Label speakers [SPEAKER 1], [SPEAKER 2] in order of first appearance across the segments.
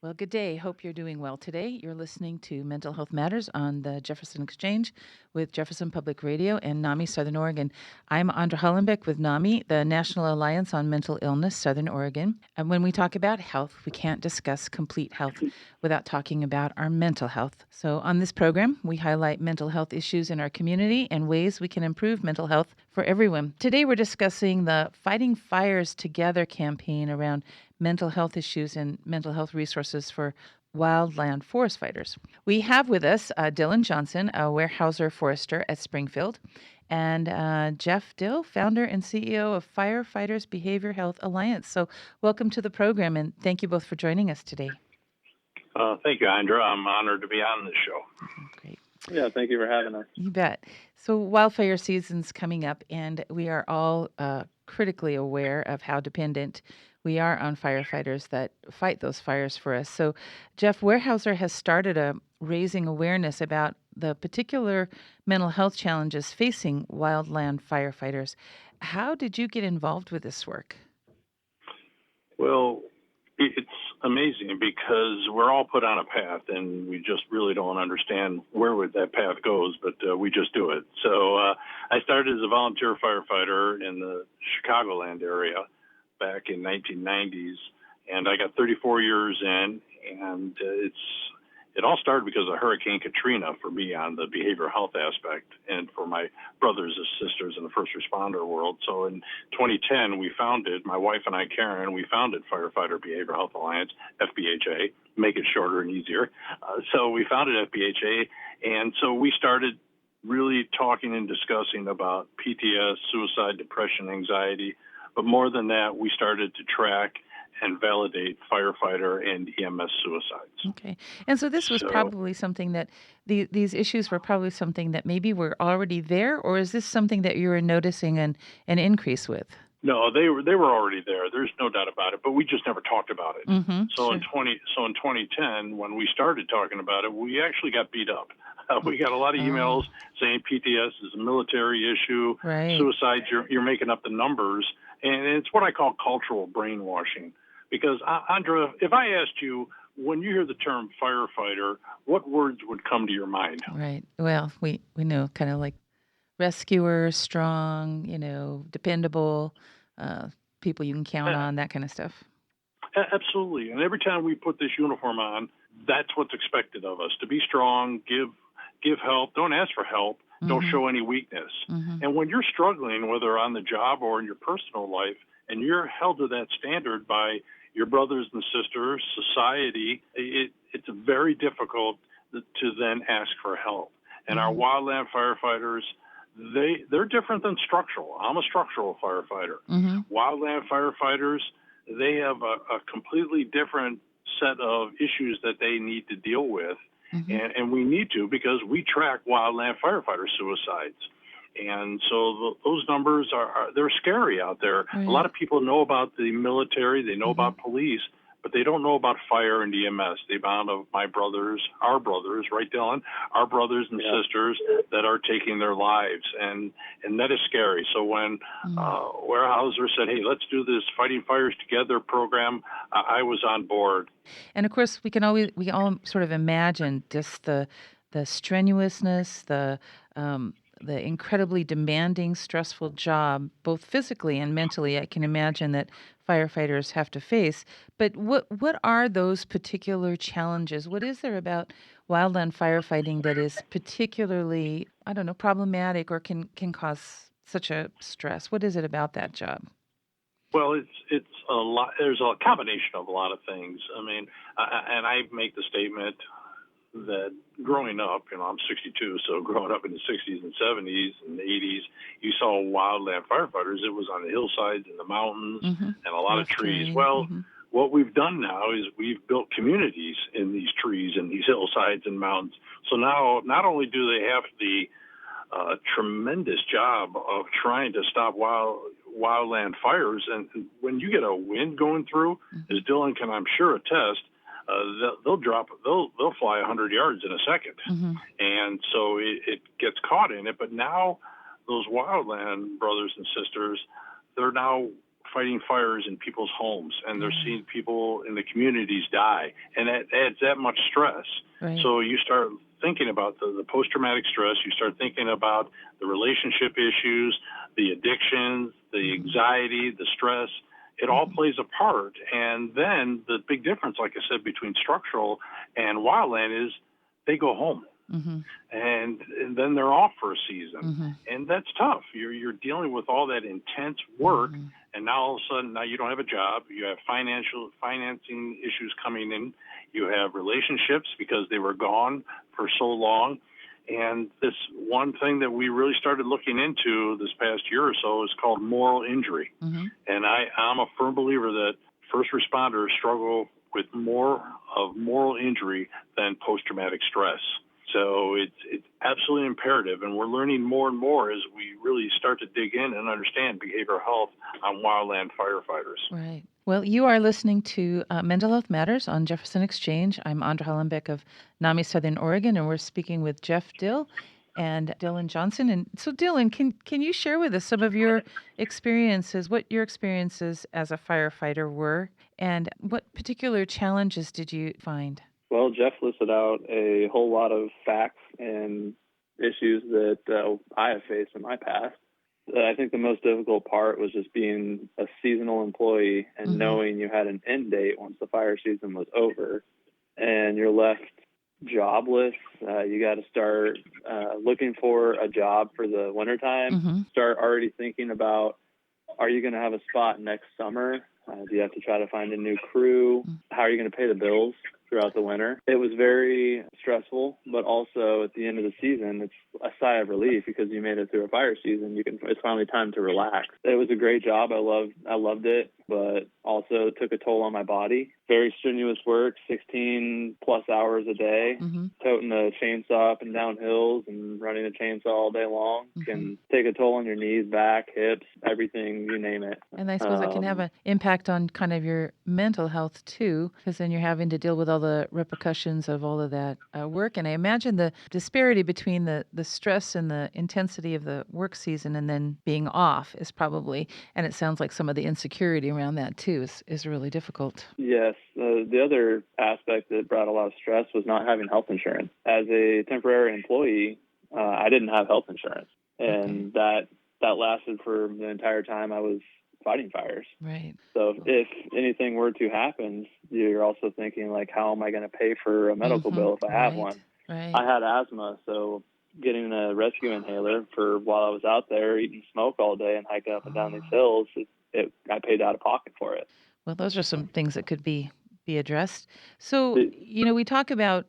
[SPEAKER 1] Well, good day. Hope you're doing well today. You're listening to Mental Health Matters on the Jefferson Exchange with Jefferson Public Radio and NAMI Southern Oregon. I'm Andra Hollenbeck with NAMI, the National Alliance on Mental Illness Southern Oregon. And when we talk about health, we can't discuss complete health without talking about our mental health. So on this program, we highlight mental health issues in our community and ways we can improve mental health for everyone. Today, we're discussing the Fighting Fires Together campaign around mental health issues and mental health resources for wildland forest fighters. We have with us Dylan Johnson, a Weyerhaeuser forester at Springfield, and Jeff Dill, founder and CEO of Firefighters Behavior Health Alliance. So, welcome to the program, and thank you both for joining us today.
[SPEAKER 2] Thank you, Andra. I'm honored to be on this show.
[SPEAKER 1] Great.
[SPEAKER 3] Yeah, thank you for having us.
[SPEAKER 1] You bet. So wildfire season's coming up, and we are all critically aware of how dependent we are on firefighters that fight those fires for us. So, Jeff, Weyerhaeuser has started raising awareness about the particular mental health challenges facing wildland firefighters. How did you get involved with this work?
[SPEAKER 2] Well, it's amazing because we're all put on a path, and we just really don't understand where that path goes, but we just do it. So I started as a volunteer firefighter in the Chicagoland area back in 1990s, and I got 34 years in, and it all started because of Hurricane Katrina for me on the behavioral health aspect and for my brothers and sisters in the first responder world. So in 2010, my wife and I, Karen, we founded Firefighter Behavioral Health Alliance, FBHA, make it shorter and easier. So we founded FBHA, and so we started really talking and discussing about PTS, suicide, depression, anxiety. But more than that, we started to track and validate firefighter and EMS suicides.
[SPEAKER 1] Okay. And so this was probably something that these issues were probably something that maybe were already there, or is this something that you were noticing an increase with?
[SPEAKER 2] No, they were already there. There's no doubt about it, but we just never talked about it.
[SPEAKER 1] Mm-hmm,
[SPEAKER 2] so
[SPEAKER 1] sure.
[SPEAKER 2] in 2010, when we started talking about it, we actually got beat up. We got a lot of emails saying PTS is a military issue,
[SPEAKER 1] right.
[SPEAKER 2] Suicides, you're making up the numbers, and it's what I call cultural brainwashing. Because, Andra, if I asked you, when you hear the term firefighter, what words would come to your mind?
[SPEAKER 1] Right. Well, we know kind of like rescuer, strong, dependable, people you can count on, that kind of stuff.
[SPEAKER 2] Absolutely. And every time we put this uniform on, that's what's expected of us, to be strong, give help, don't ask for help, don't show any weakness.
[SPEAKER 1] Mm-hmm.
[SPEAKER 2] And when you're struggling, whether on the job or in your personal life, and you're held to that standard by your brothers and sisters, society, it's very difficult to then ask for help. And our wildland firefighters, they're different than structural. I'm a structural firefighter. Wildland firefighters, they have a completely different set of issues that they need to deal with. And we need to, because we track wildland firefighter suicides. And so those numbers they're scary out there.
[SPEAKER 1] Right.
[SPEAKER 2] A lot of people know about the military, they know about police, but they don't know about fire and EMS. The amount of our brothers, right, Dylan? Our brothers and sisters that are taking their lives, and that is scary. So when Weyerhaeuser said, "Hey, let's do this Fighting Fires Together program," I was on board.
[SPEAKER 1] And of course, we all sort of imagine just the strenuousness, the incredibly demanding, stressful job, both physically and mentally, I can imagine that firefighters have to face. But what are those particular challenges? What is there about wildland firefighting that is particularly, problematic or can cause such a stress? What is it about that job?
[SPEAKER 2] Well, it's a lot. There's a combination of a lot of things. I mean, and I make the statement that growing up, I'm 62, so growing up in the 60s and 70s and 80s, you saw wildland firefighters. It was on the hillsides and the mountains and a lot of trees. Well, what we've done now is we've built communities in these trees and these hillsides and mountains. So now not only do they have the tremendous job of trying to stop wildland fires, and when you get a wind going through, as Dylan can, I'm sure, attest, they'll fly 100 yards in a second. And so it gets caught in it. But now those wildland brothers and sisters, they're now fighting fires in people's homes, and they're seeing people in the communities die, and that adds that much stress.
[SPEAKER 1] Right.
[SPEAKER 2] So you start thinking about the post-traumatic stress. You start thinking about the relationship issues, the addictions, the anxiety, the stress. It all plays a part. And then the big difference, like I said, between structural and wildland is they go home. And then they're off for a season, and that's tough. You're dealing with all that intense work, and now all of a sudden, now you don't have a job. You have financing issues coming in. You have relationships because they were gone for so long. And this one thing that we really started looking into this past year or so is called moral injury. And I'm a firm believer that first responders struggle with more of moral injury than post-traumatic stress. So it's absolutely imperative, and we're learning more and more as we really start to dig in and understand behavioral health on wildland firefighters.
[SPEAKER 1] Right. Well, you are listening to Mental Health Matters on Jefferson Exchange. I'm Andra Hollenbeck of NAMI Southern Oregon, and we're speaking with Jeff Dill and Dylan Johnson. And so, Dylan, can you share with us some of your experiences, what your experiences as a firefighter were, and what particular challenges did you find?
[SPEAKER 3] Well, Jeff listed out a whole lot of facts and issues that I have faced in my past. I think the most difficult part was just being a seasonal employee and knowing you had an end date once the fire season was over, and you're left jobless. You got to start looking for a job for the wintertime. Start already thinking about, are you going to have a spot next summer? Do you have to try to find a new crew? How are you going to pay the bills throughout the winter? It was very stressful, but also at the end of the season, it's a sigh of relief because you made it through a fire season. It's finally time to relax. It was a great job. I loved it, but also it took a toll on my body. Very strenuous work, 16 plus hours a day, toting a chainsaw up and down hills and running a chainsaw all day long can take a toll on your knees, back, hips, everything, you name it.
[SPEAKER 1] And I suppose it can have an impact on kind of your mental health too, because then you're having to deal with all the repercussions of all of that work. And I imagine the disparity between the stress and the intensity of the work season and then being off is probably, and it sounds like some of the insecurity around that too is really difficult.
[SPEAKER 3] Yes. The other aspect that brought a lot of stress was not having health insurance. As a temporary employee, I didn't have health insurance, and that lasted for the entire time I was fighting fires.
[SPEAKER 1] Right.
[SPEAKER 3] So if anything were to happen, you're also thinking, like, how am I going to pay for a medical bill if I have one?
[SPEAKER 1] Right.
[SPEAKER 3] I had asthma, so getting a rescue inhaler for while I was out there eating smoke all day and hiking up and down these hills, I paid out of pocket for it.
[SPEAKER 1] Well, those are some things that could be addressed. So, we talk about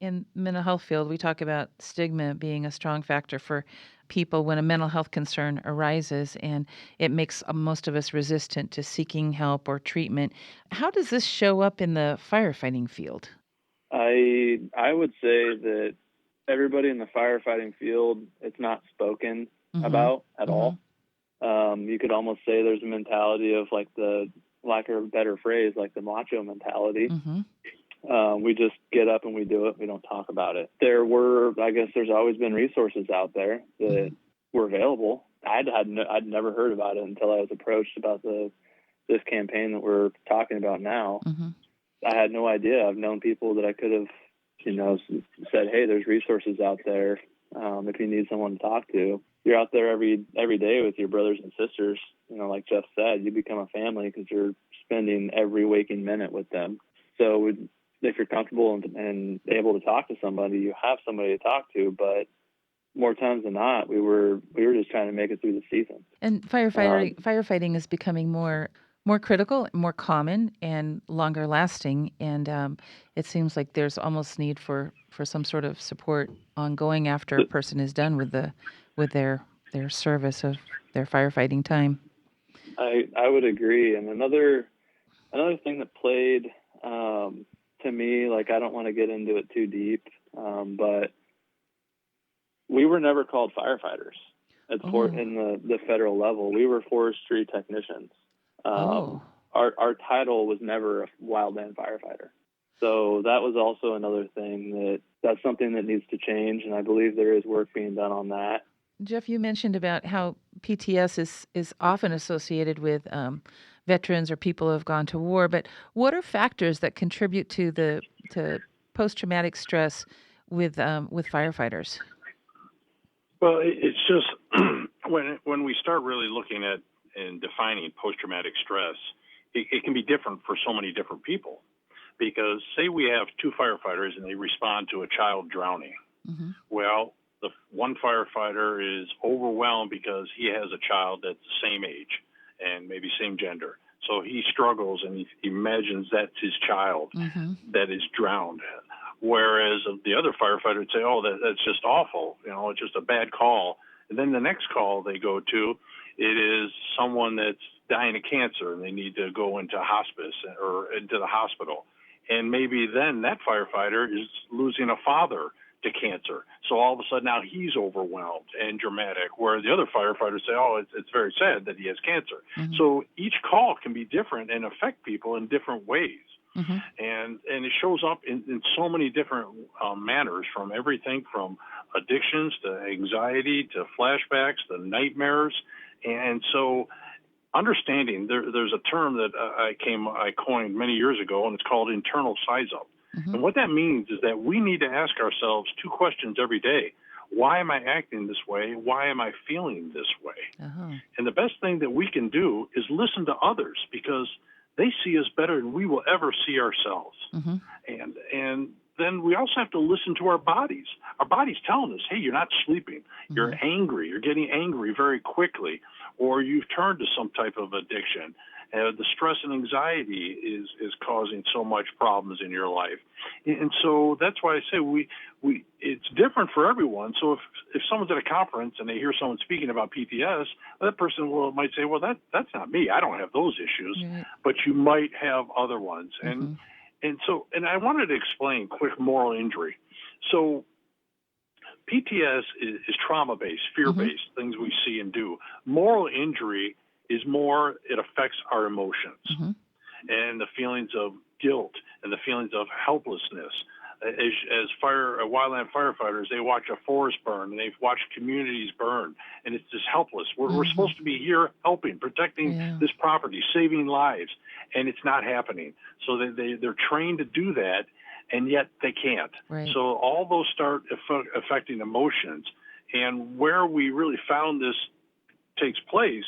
[SPEAKER 1] in mental health field, we talk about stigma being a strong factor for people when a mental health concern arises, and it makes most of us resistant to seeking help or treatment. How does this show up in the firefighting field?
[SPEAKER 3] I would say that everybody in the firefighting field, it's not spoken about at all. You could almost say there's a mentality of, like, the lack of a better phrase, like the macho mentality. We just get up and we do it. We don't talk about it. There's always been resources out there that were available. I'd never heard about it until I was approached about this campaign that we're talking about now. I had no idea. I've known people that I could have, said, hey, there's resources out there if you need someone to talk to. You're out there every day with your brothers and sisters. Like Jeff said, you become a family because you're spending every waking minute with them. So if you're comfortable and able to talk to somebody, you have somebody to talk to. But more times than not, we were just trying to make it through the season.
[SPEAKER 1] And firefighting is becoming more critical, more common, and longer lasting. And it seems like there's almost need for some sort of support ongoing after a person is done with their service of their firefighting time.
[SPEAKER 3] I would agree. And another thing that played to me, like, I don't want to get into it too deep, but we were never called firefighters in the federal level. We were forestry technicians. Our title was never a wildland firefighter. So that was also another thing that's something that needs to change, and I believe there is work being done on that.
[SPEAKER 1] Jeff, you mentioned about how PTS is often associated with veterans or people who have gone to war, but what are factors that contribute to post-traumatic stress with firefighters?
[SPEAKER 2] Well, it's just when we start really looking at and defining post-traumatic stress, it can be different for so many different people. Because say we have two firefighters and they respond to a child drowning.
[SPEAKER 1] Mm-hmm.
[SPEAKER 2] Well, the one firefighter is overwhelmed because he has a child that's the same age and maybe same gender. So he struggles and he imagines that's his child
[SPEAKER 1] Mm-hmm.
[SPEAKER 2] that is drowned. Whereas the other firefighter would say, "Oh, that's just awful. It's just a bad call." And then the next call they go to, it is someone that's dying of cancer and they need to go into hospice or into the hospital. And maybe then that firefighter is losing a father to cancer. So all of a sudden now he's overwhelmed and dramatic, where the other firefighters say, "Oh, it's very sad that he has cancer."
[SPEAKER 1] Mm-hmm.
[SPEAKER 2] So each call can be different and affect people in different ways.
[SPEAKER 1] Mm-hmm.
[SPEAKER 2] And it shows up in so many different manners, from everything from addictions to anxiety to flashbacks to nightmares. And so understanding, there's a term that I coined many years ago, and it's called internal size up.
[SPEAKER 1] Mm-hmm.
[SPEAKER 2] And what that means is that we need to ask ourselves two questions every day. Why am I acting this way? Why am I feeling this way?
[SPEAKER 1] Uh-huh.
[SPEAKER 2] And the best thing that we can do is listen to others, because they see us better than we will ever see ourselves.
[SPEAKER 1] Mm-hmm.
[SPEAKER 2] And then we also have to listen to our bodies. Our body's telling us, "Hey, you're not sleeping.
[SPEAKER 1] Mm-hmm.
[SPEAKER 2] You're angry. You're getting angry very quickly, or you've turned to some type of addiction. The stress and anxiety is causing so much problems in your life." And so that's why I say it's different for everyone. So if someone's at a conference and they hear someone speaking about PTS, that person might say, "Well, that's not me. I don't have those issues."
[SPEAKER 1] Right.
[SPEAKER 2] But you might have other ones.
[SPEAKER 1] Mm-hmm.
[SPEAKER 2] And I wanted to explain quick moral injury. So PTS is trauma-based, fear-based,
[SPEAKER 1] Mm-hmm.
[SPEAKER 2] things we see and do. Moral injury is more, it affects our emotions
[SPEAKER 1] Mm-hmm.
[SPEAKER 2] and the feelings of guilt and the feelings of helplessness. As wildland firefighters, they watch a forest burn and they've watched communities burn, and it's just helpless. We're
[SPEAKER 1] Mm-hmm.
[SPEAKER 2] supposed to be here helping, protecting this property, saving lives, and it's not happening. So they're trained to do that, and yet they can't.
[SPEAKER 1] Right.
[SPEAKER 2] So all those start affecting emotions. And where we really found this takes place,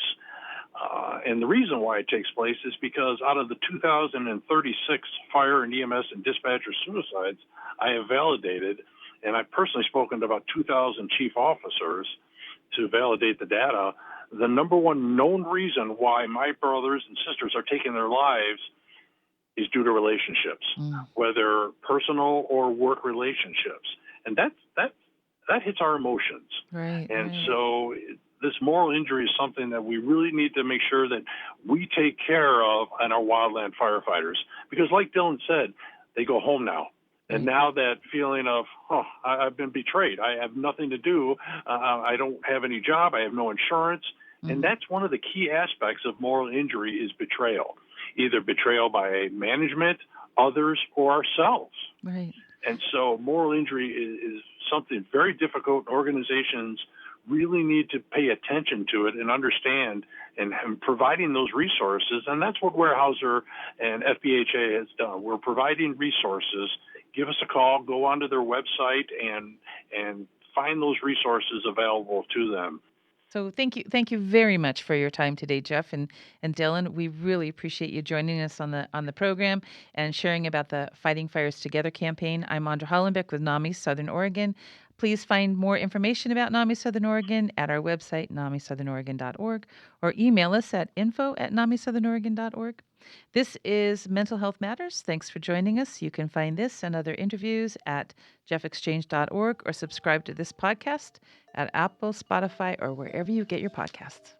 [SPEAKER 2] and the reason why it takes place, is because out of the 2,036 fire and EMS and dispatcher suicides I have validated, and I've personally spoken to about 2,000 chief officers to validate the data, the number one known reason why my brothers and sisters are taking their lives is due to relationships, whether personal or work relationships. And that hits our emotions.
[SPEAKER 1] Right.
[SPEAKER 2] And
[SPEAKER 1] right.
[SPEAKER 2] so this moral injury is something that we really need to make sure that we take care of in our wildland firefighters. Because like Dylan said, they go home now. And now that feeling of, I've been betrayed. I have nothing to do. I don't have any job. I have no insurance. Mm-hmm. And that's one of the key aspects of moral injury, is betrayal. Either betrayal by management, others, or ourselves.
[SPEAKER 1] Right.
[SPEAKER 2] And so moral injury is something very difficult. Organizations really need to pay attention to it and understand, and providing those resources. And that's what Weyerhaeuser and FBHA has done. We're providing resources. Give us a call, go onto their website, and find those resources available to them.
[SPEAKER 1] So thank you very much for your time today, Jeff and Dylan. We really appreciate you joining us on the program and sharing about the Fighting Fires Together campaign. I'm Andra Hollenbeck with NAMI Southern Oregon. Please find more information about NAMI Southern Oregon at our website, namisouthern.org, or email us at info@namisouthern.org. This is Mental Health Matters. Thanks for joining us. You can find this and other interviews at jeffexchange.org, or subscribe to this podcast at Apple, Spotify, or wherever you get your podcasts.